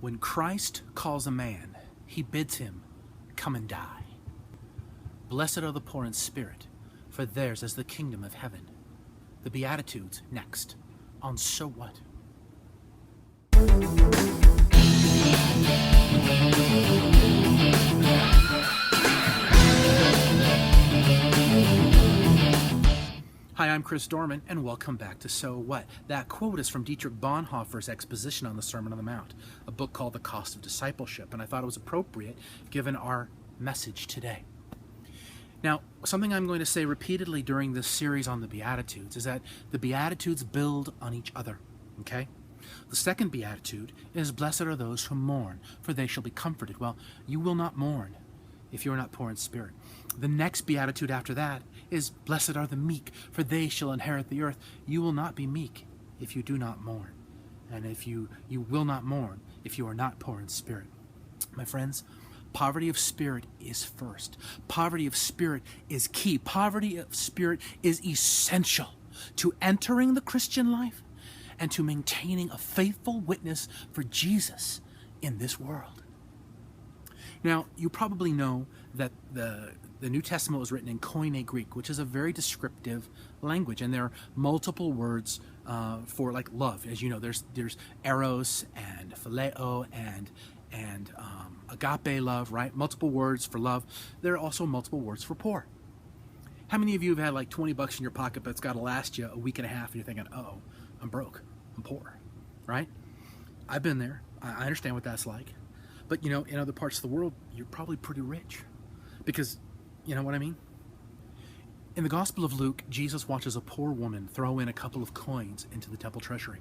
When Christ calls a man, he bids him come and die. Blessed are the poor in spirit, for theirs is the kingdom of heaven. The Beatitudes next on So What? Hi, I'm Chris Dorman, and welcome back to So What? That quote is from Dietrich Bonhoeffer's exposition on the Sermon on the Mount, a book called The Cost of Discipleship, and I thought it was appropriate given our message today. Now, something I'm going to say repeatedly during this series on the Beatitudes is that the Beatitudes build on each other, okay? The second Beatitude is, blessed are those who mourn, for they shall be comforted. Well, you will not mourn if you are not poor in spirit. The next Beatitude after that is, blessed are the meek, for they shall inherit the earth. You will not be meek if you do not mourn. And if you will not mourn if you are not poor in spirit. My friends, poverty of spirit is first. Poverty of spirit is key. Poverty of spirit is essential to entering the Christian life and to maintaining a faithful witness for Jesus in this world. Now, you probably know that the New Testament was written in Koine Greek, which is a very descriptive language, and there are multiple words for like love. As you know, there's eros and phileo and agape love, right? Multiple words for love. There are also multiple words for poor. How many of you have had like 20 bucks in your pocket, but it's got to last you a week and a half, and you're thinking, uh-oh, I'm broke, I'm poor, right? I've been there. I understand what that's like. But, you know, in other parts of the world, you're probably pretty rich. Because, you know what I mean? In the Gospel of Luke, Jesus watches a poor woman throw in a couple of coins into the temple treasury.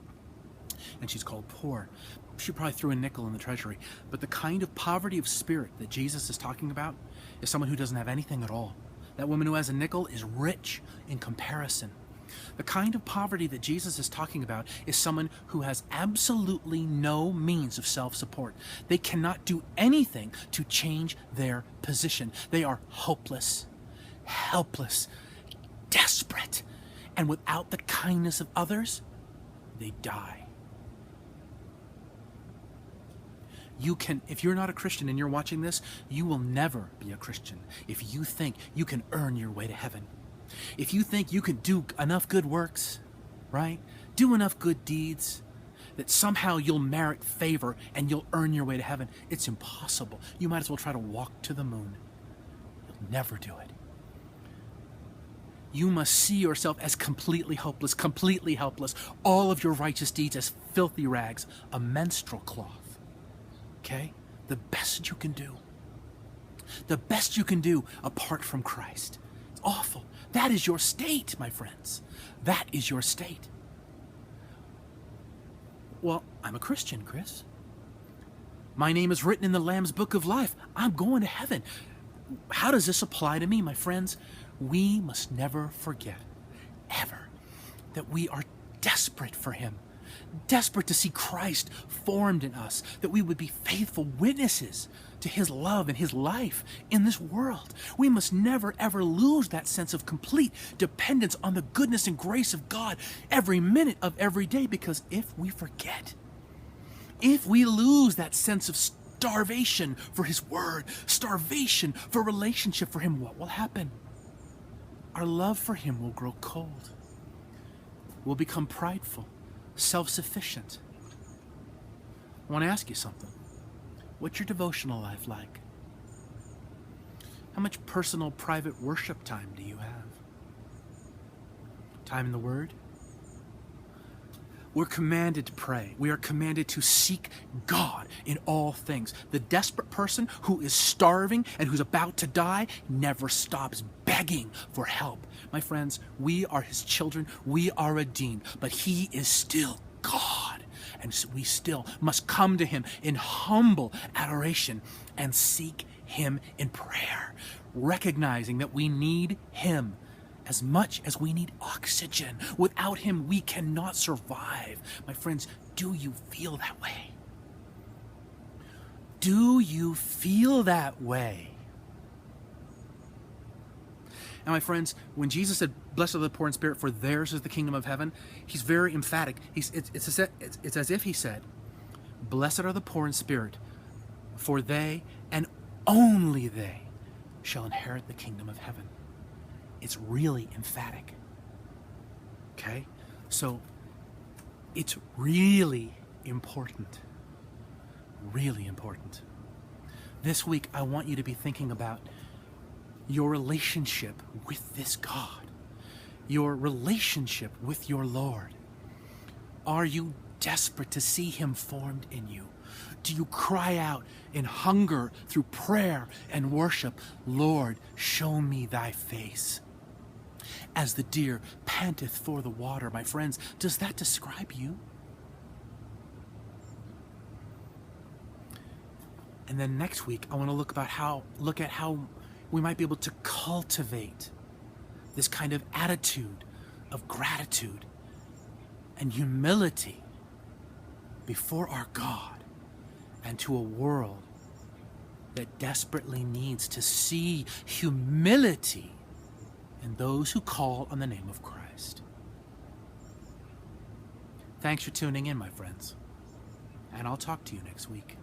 And she's called poor. She probably threw a nickel in the treasury. But the kind of poverty of spirit that Jesus is talking about is someone who doesn't have anything at all. That woman who has a nickel is rich in comparison. The kind of poverty that Jesus is talking about is someone who has absolutely no means of self-support. They cannot do anything to change their position. They are hopeless, helpless, desperate, and without the kindness of others, they die. If you're not a Christian and you're watching this, you will never be a Christian if you think you can earn your way to heaven. If you think you can do enough good works, right? Do enough good deeds, that somehow you'll merit favor and you'll earn your way to heaven, it's impossible. You might as well try to walk to the moon. You'll never do it. You must see yourself as completely hopeless, completely helpless, all of your righteous deeds as filthy rags, a menstrual cloth. Okay? The best you can do. The best you can do apart from Christ. It's awful. That is your state, my friends. That is your state. Well, I'm a Christian, Chris. My name is written in the Lamb's Book of Life. I'm going to heaven. How does this apply to me, my friends? We must never forget, ever, that we are desperate for Him. Desperate to see Christ formed in us, that we would be faithful witnesses to His love and His life in this world. We must never, ever lose that sense of complete dependence on the goodness and grace of God every minute of every day, because if we forget, if we lose that sense of starvation for His Word, starvation for relationship for Him, what will happen? Our love for Him will grow cold. We'll become prideful, self-sufficient. I want to ask you something. What's your devotional life like? How much personal, private worship time do you have? Time in the Word? We're commanded to pray. We are commanded to seek God in all things. The desperate person who is starving and who's about to die never stops begging for help. My friends, we are His children. We are redeemed, but He is still God. And we still must come to Him in humble adoration and seek Him in prayer, recognizing that we need Him as much as we need oxygen. Without Him, we cannot survive. My friends, do you feel that way? Do you feel that way? And my friends, when Jesus said, blessed are the poor in spirit, for theirs is the kingdom of heaven, He's very emphatic. It's as if He said, Blessed are the poor in spirit, for they, and only they, shall inherit the kingdom of heaven. It's really emphatic. Okay? So, it's really important. Really important. This week, I want you to be thinking about your relationship with this God, your relationship with your Lord. Are you desperate to see Him formed in you? Do you cry out in hunger through prayer and worship, Lord, show me thy face? As the deer panteth for the water, my friends, does that describe you? And then next week, I want to look at how we might be able to cultivate this kind of attitude of gratitude and humility before our God and to a world that desperately needs to see humility in those who call on the name of Christ. Thanks for tuning in, my friends, and I'll talk to you next week.